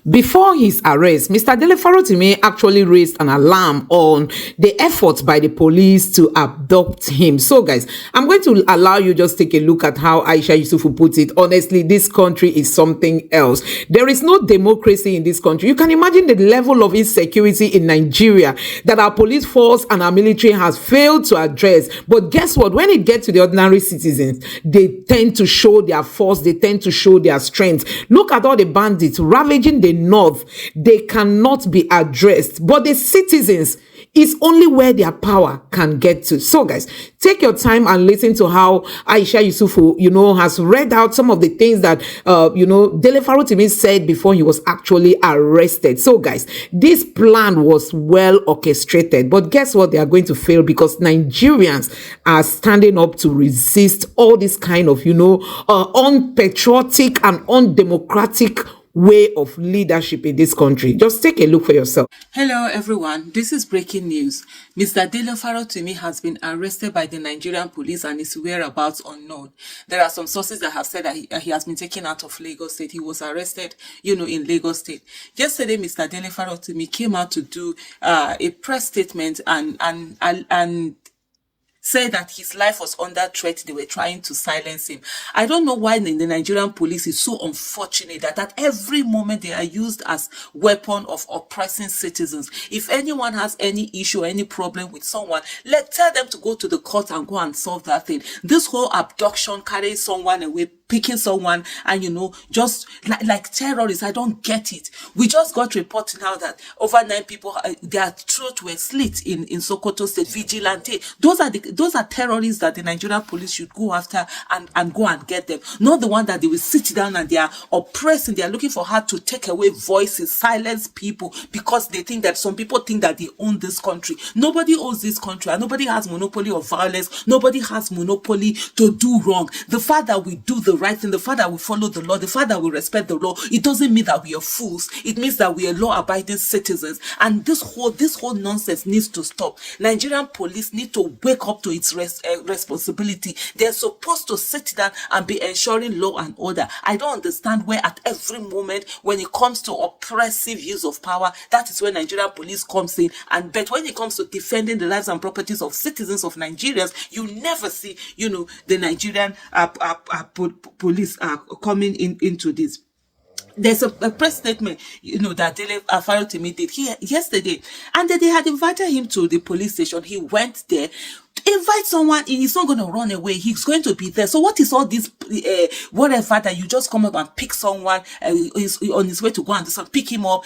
Before his arrest, Mr. Dele Farotimi actually raised an alarm on the efforts by the police to abduct him. So, guys, I'm going to allow you just take a look at how Aisha Yesufu put it. Honestly, this country is something else. There is no democracy in this country. You can imagine the level of insecurity in Nigeria that our police force and our military has failed to address. But guess what? When it gets to the ordinary citizens, they tend to show their force. They tend to show their strength. Look at all the bandits ravaging the north. They cannot be addressed, but the citizens is only where their power can get to. So, guys, take your time and listen to how Aisha Yesufu, has read out some of the things that, Dele Farotimi said before he was actually arrested. So, guys, this plan was well orchestrated, but guess what? They are going to fail because Nigerians are standing up to resist all this kind of, unpatriotic and undemocratic way of leadership in this country. Just take a look for yourself. Hello everyone, this is breaking news. Mr. Dele Farotimi has been arrested by the Nigerian police and his whereabouts unknown. There are some sources that have said that he has been taken out of Lagos State. He was arrested, in Lagos State. Yesterday, Mr. Dele Farotimi came out to do a press statement and said that his life was under threat. They were trying to silence him. I don't know why the Nigerian police is so unfortunate that at every moment they are used as weapon of oppressing citizens. If anyone has any issue, any problem with someone, tell them to go to the court and go and solve that thing. This whole abduction, carrying someone away, picking someone and just like terrorists, I don't get it. We just got reporting now that over 9 people, their throats were slit in Sokoto State. Vigilante, those are terrorists that the Nigerian police should go after and go and get them, not the one that they will sit down and they are oppressing. They are looking for how to take away voices, silence people, because they think that some people think that they own this country. Nobody owns this country and nobody has monopoly of violence. Nobody has monopoly to do wrong. The fact that we do the right thing, the fact that we follow the law, the fact that we respect the law, it doesn't mean that we are fools. It means that we are law-abiding citizens. And this whole nonsense needs to stop. Nigerian police need to wake up to its responsibility. They're supposed to sit down and be ensuring law and order. I don't understand where at every moment when it comes to oppressive use of power, that is where Nigerian police comes in. But when it comes to defending the lives and properties of citizens of Nigerians, you never see, the Nigerian police are coming into this. There's a press statement, that Dele Farotimi did yesterday, and they had invited him to the police station. He went there. Invite someone in, he's not going to run away. He's going to be there. So what is all this, whatever that you just come up and pick someone, is on his way to go and do something, pick him up,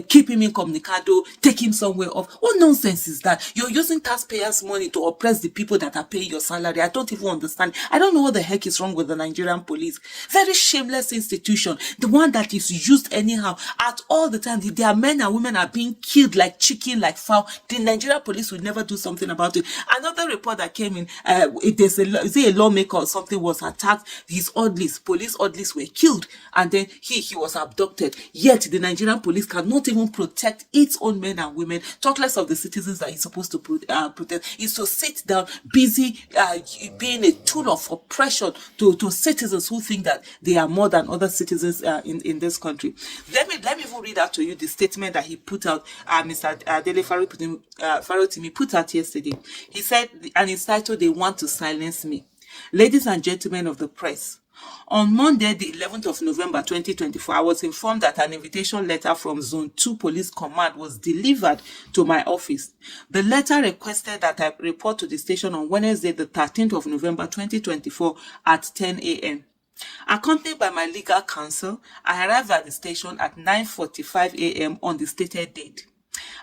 keep him incommunicado, take him somewhere off. What nonsense is that? You're using taxpayers' money to oppress the people that are paying your salary. I don't even understand. I don't know what the heck is wrong with the Nigerian police. Very shameless institution. The one that is used anyhow at all the time. Their men and women are being killed like chicken, like fowl. The Nigerian police will never do something about it. Another report that came in, a lawmaker or something was attacked. His police orderlies were killed, and then he was abducted. Yet the Nigerian police cannot even protect its own men and women, talk less of the citizens that he's supposed to protect. Is to sit down, busy being a tool of oppression to citizens who think that they are more than other citizens in this country. Let me even read out to you the statement that he put out, Mr. Dele Farotimi put out yesterday. He said, and it's titled, "They Want to Silence Me." Ladies and gentlemen of the press, on Monday, the 11th of November 2024, I was informed that an invitation letter from Zone 2 Police Command was delivered to my office. The letter requested that I report to the station on Wednesday, the 13th of November 2024 at 10 a.m. Accompanied by my legal counsel, I arrived at the station at 9:45 a.m. on the stated date.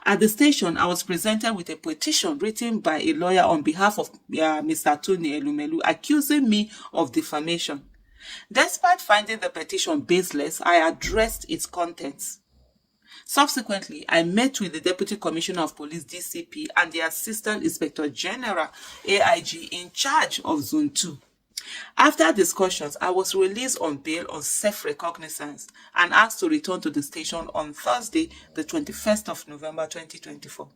At the station, I was presented with a petition written by a lawyer on behalf of Mr. Tony Elumelu, accusing me of defamation. Despite finding the petition baseless, I addressed its contents. Subsequently, I met with the Deputy Commissioner of Police (DCP) and the Assistant Inspector General (AIG) in charge of Zone 2. After discussions, I was released on bail on self-recognizance and asked to return to the station on Thursday, the 21st of November 2024.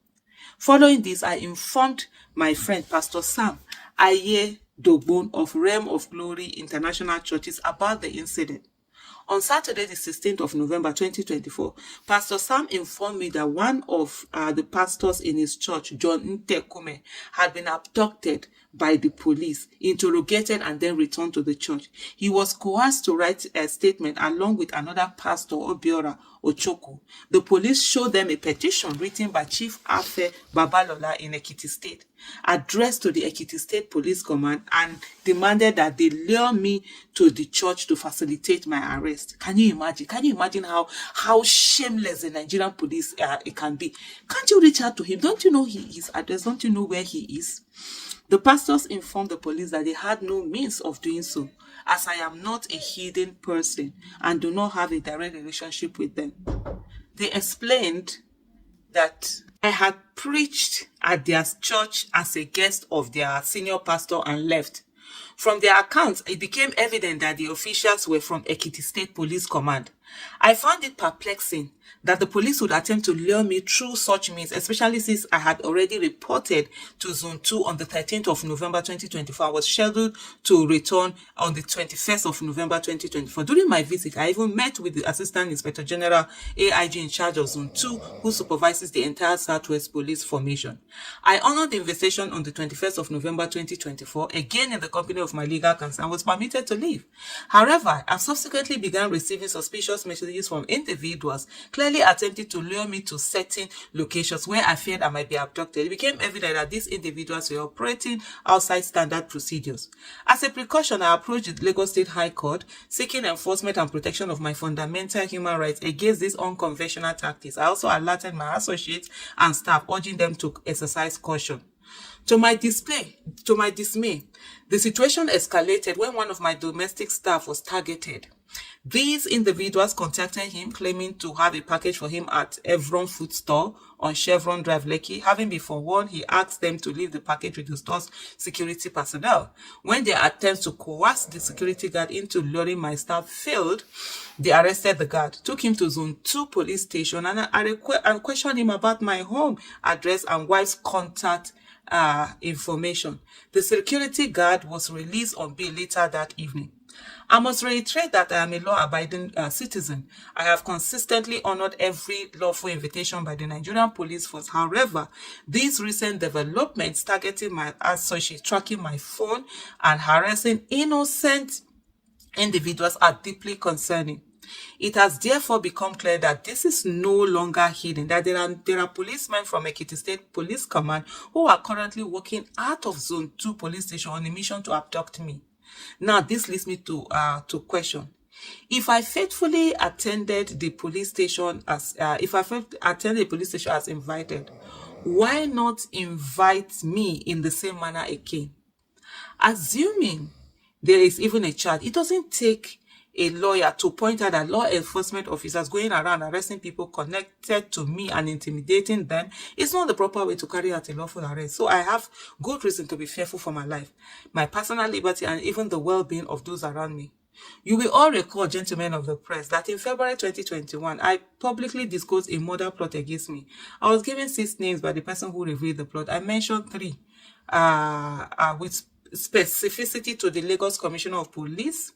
Following this, I informed my friend Pastor Sam Aye Dogbon of Realm of Glory International Churches about the incident. On Saturday, the 16th of November 2024, Pastor Sam informed me that one of the pastors in his church, John Ntekume, had been abducted by the police, interrogated, and then returned to the church. He was coerced to write a statement along with another pastor, Obiora Ochoku. The police showed them a petition written by Chief Afe Babalola in Ekiti State, addressed to the Ekiti State Police Command, and demanded that they lure me to the church to facilitate my arrest. Can you imagine? Can you imagine how shameless the Nigerian police it can be? Can't you reach out to him? Don't you know his address? Don't you know where he is? The pastors informed the police that they had no means of doing so, as I am not a hidden person and do not have a direct relationship with them. They explained that I had preached at their church as a guest of their senior pastor and left. From their accounts, it became evident that the officials were from Ekiti State Police Command. I found it perplexing that the police would attempt to lure me through such means, especially since I had already reported to Zone 2 on the 13th of November 2024. I was scheduled to return on the 21st of November 2024. During my visit, I even met with the Assistant Inspector General AIG in charge of Zone 2, who supervises the entire Southwest Police Formation. I honored the invitation on the 21st of November 2024, again in the company of my legal counsel, and was permitted to leave. However, I subsequently began receiving suspicious messages from individuals clearly attempting to lure me to certain locations where I feared I might be abducted. It became evident that these individuals were operating outside standard procedures. As a precaution, I approached the Lagos State High Court seeking enforcement and protection of my fundamental human rights against these unconventional tactics. I also alerted my associates and staff, urging them to exercise caution. To my dismay, the situation escalated when one of my domestic staff was targeted. These individuals contacted him, claiming to have a package for him at Evron Food Store on Chevron Drive, Lekki. Having been forewarned, he asked them to leave the package with the store's security personnel. When their attempts to coerce the security guard into luring my staff failed, they arrested the guard, took him to Zone 2 police station, and questioned him about my home address and wife's contact information. The security guard was released on bail later that evening. I must reiterate that I am a law-abiding citizen. I have consistently honored every lawful invitation by the Nigerian police force. However, these recent developments targeting my associates, tracking my phone, and harassing innocent individuals are deeply concerning. It has therefore become clear that this is no longer hidden, that there are policemen from Ekiti State Police Command who are currently working out of Zone 2 police station on a mission to abduct me. Now, this leads me to question. If I faithfully attended the police station as invited, why not invite me in the same manner again? Assuming there is even a charge, it doesn't take a lawyer to point out that law enforcement officers going around arresting people connected to me and intimidating them is not the proper way to carry out a lawful arrest. So I have good reason to be fearful for my life, my personal liberty, and even the well-being of those around me. You will all recall, gentlemen of the press, that in February 2021, I publicly disclosed a murder plot against me. I was given 6 names by the person who revealed the plot. I mentioned 3 with specificity to the Lagos Commissioner of Police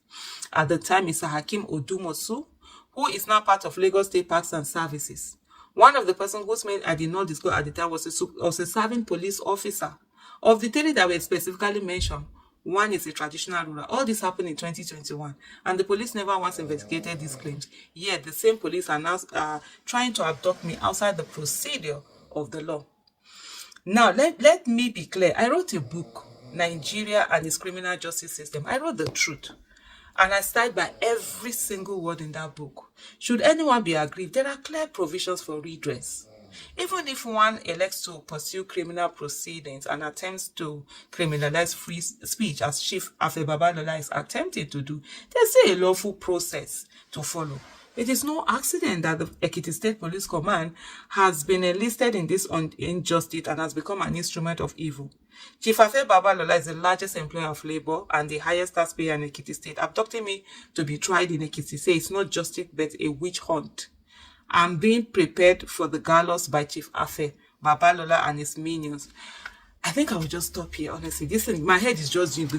at the time, Mr. Hakim Odumosu, who is now part of Lagos State Parks and Services. One of the persons whose name I did not disclose at the time was a serving police officer. Of the 3 that were specifically mentioned, one is a traditional ruler. All this happened in 2021, and the police never once investigated these claims. Yet the same police are now trying to abduct me outside the procedure of the law. Now, let me be clear. I wrote a book, Nigeria and its Criminal Justice System. I wrote the truth, and I stand by every single word in that book. Should anyone be aggrieved, there are clear provisions for redress. Even if one elects to pursue criminal proceedings and attempts to criminalize free speech, as Chief Afe Babalola is attempting to do, there's still a lawful process to follow. It is no accident that the Ekiti State Police Command has been enlisted in this injustice and has become an instrument of evil. Chief Afe Babalola is the largest employer of labor and the highest taxpayer in Ekiti State. Abducting me to be tried in Ekiti State is not justice but a witch hunt. I'm being prepared for the gallows by Chief Afe Babalola and his minions. I think I will just stop here, honestly. This thing, my head is just doing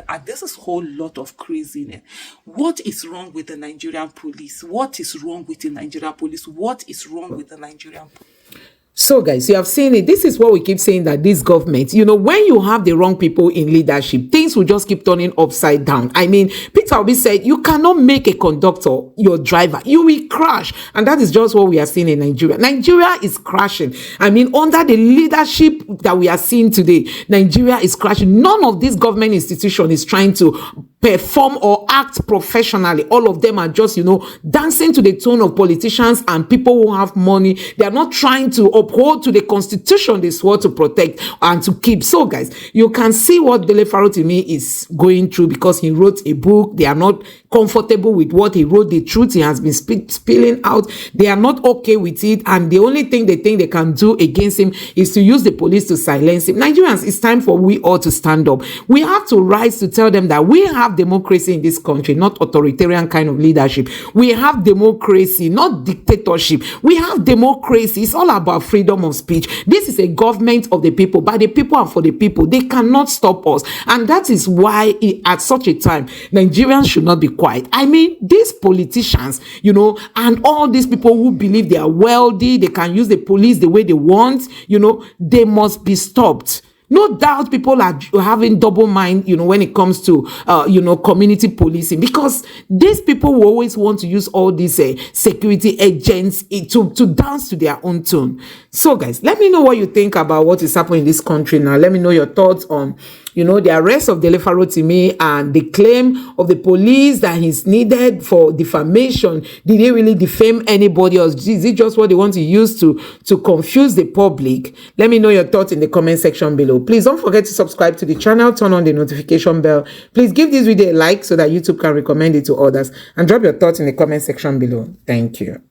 and this is a whole lot of craziness. What is wrong with the Nigerian police? What is wrong with the Nigerian police? What is wrong with the Nigerian police? So, guys, you have seen it. This is what we keep saying, that this government, when you have the wrong people in leadership, things will just keep turning upside down. I mean, Peter Obi said, you cannot make a conductor your driver. You will crash. And that is just what we are seeing in Nigeria. Nigeria is crashing. I mean, under the leadership that we are seeing today, Nigeria is crashing. None of this government institution is trying to perform or act professionally. All of them are just, dancing to the tune of politicians and people who have money. They are not trying to uphold to the constitution they swore to protect and to keep. So, guys, you can see what Dele Farotimi is going through because he wrote a book. They are not comfortable with what he wrote, the truth he has been spilling out. They are not okay with it, and the only thing they think they can do against him is to use the police to silence him. Nigerians, it's time for we all to stand up. We have to rise to tell them that we have democracy in this country, not authoritarian kind of leadership. We have democracy, not dictatorship. We have democracy. It's all about freedom of speech. This is a government of the people, by the people and for the people. They cannot stop us, and that is why at such a time Nigerians should not be quiet. I mean, these politicians, and all these people who believe they are wealthy, they can use the police the way they want, they must be stopped. No doubt people are having double mind, when it comes to, community policing, because these people will always want to use all these security agents to dance to their own tune. So, guys, let me know what you think about what is happening in this country now. Let me know your thoughts on, the arrest of Dele Farotimi and the claim of the police that he's needed for defamation. Did they really defame anybody, or is it just what they want to use to confuse the public? Let me know your thoughts in the comment section below. Please don't forget to subscribe to the channel, turn on the notification bell. Please give this video a like so that YouTube can recommend it to others, and drop your thoughts in the comment section below. Thank you.